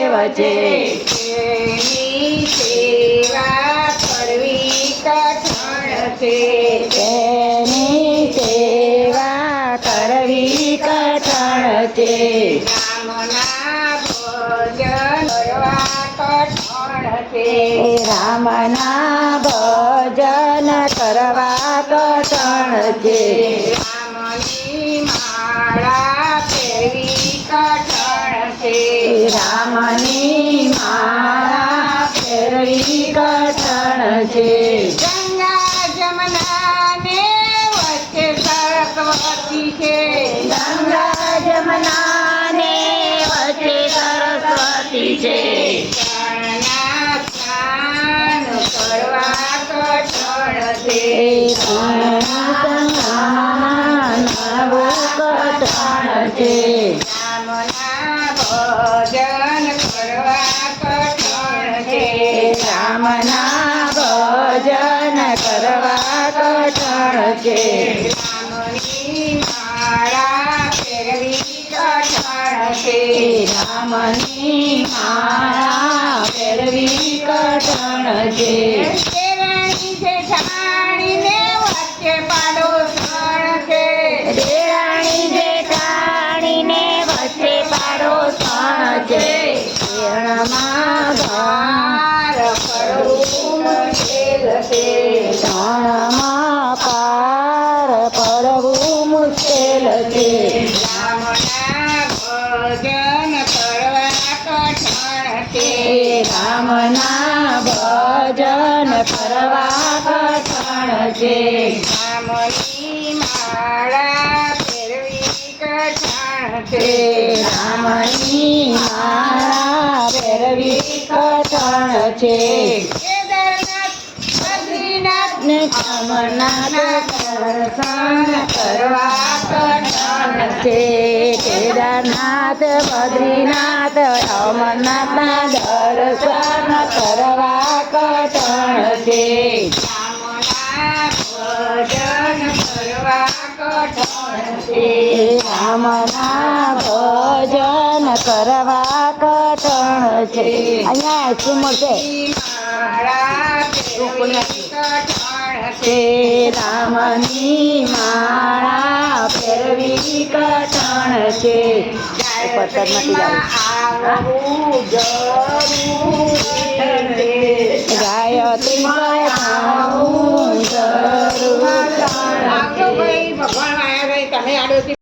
દેવ છે. તેની સેવા કરવી કઠણ છે. તેની સેવા કરવી કઠણ છે. રામના ભજન કરવા કઠણ છે. રામની માળા ફેરવી કઠણ છે. રામની માળા ફેરવી કઠણ છે. ગંગા જમના ને વચ્ચે સરસ્વતી છે. ગંગા જમના ને વચ્ચે સરસ્વતી છે. ત્રણના સ્નાન કરવા કઠણ છે. નવું કઠણ છે. રામના ભજન કરવા કઠણ છે. રામના ભજન કરવા કઠણ છે. રામની માળા ફેરવી કઠણ છે. રામની માળા ફેરવી કઠણ છે. દેરાણી જેઠાણીને વચ્ચે પાડોશણ છે. દેરાણી જેઠાણીને વચ્ચે પાડોશણ છે. શેરણમાં પાર પડવું મુશ્કેલ છે. શેરણમાં પાર પડવું મુશ્કેલ છે. રામના ભજન કરવા કઠણ છે. રામના ભજન કરવા કઠણ છે. રામની માળા ફેરવી કઠણ છે. રામની માળા ફેરવી કઠણ છે. કેદારનાથ બદ્રીનાથ ને અમરનાથ દર્શન કરવા કઠણ છે. કેદારનાથ બદ્રીનાથ અમરનાથના દર્શન કરવા કઠણ છે. રામના ભજન કરવા કઠણ છે. રામના ભજન કરવા કઠણ છે. અહીંયા સિમર છે. માળા ફેરવી કઠણ છે. રામની માળા ફેરવી કઠણ છે. ગાયત્રીમાં આવવું જરૂરી છે. ગાયત્રીમાં આવવું જરૂર આવજો ભાઈ, ભગવાન આવ્યા ભાઈ, તમે આડોશી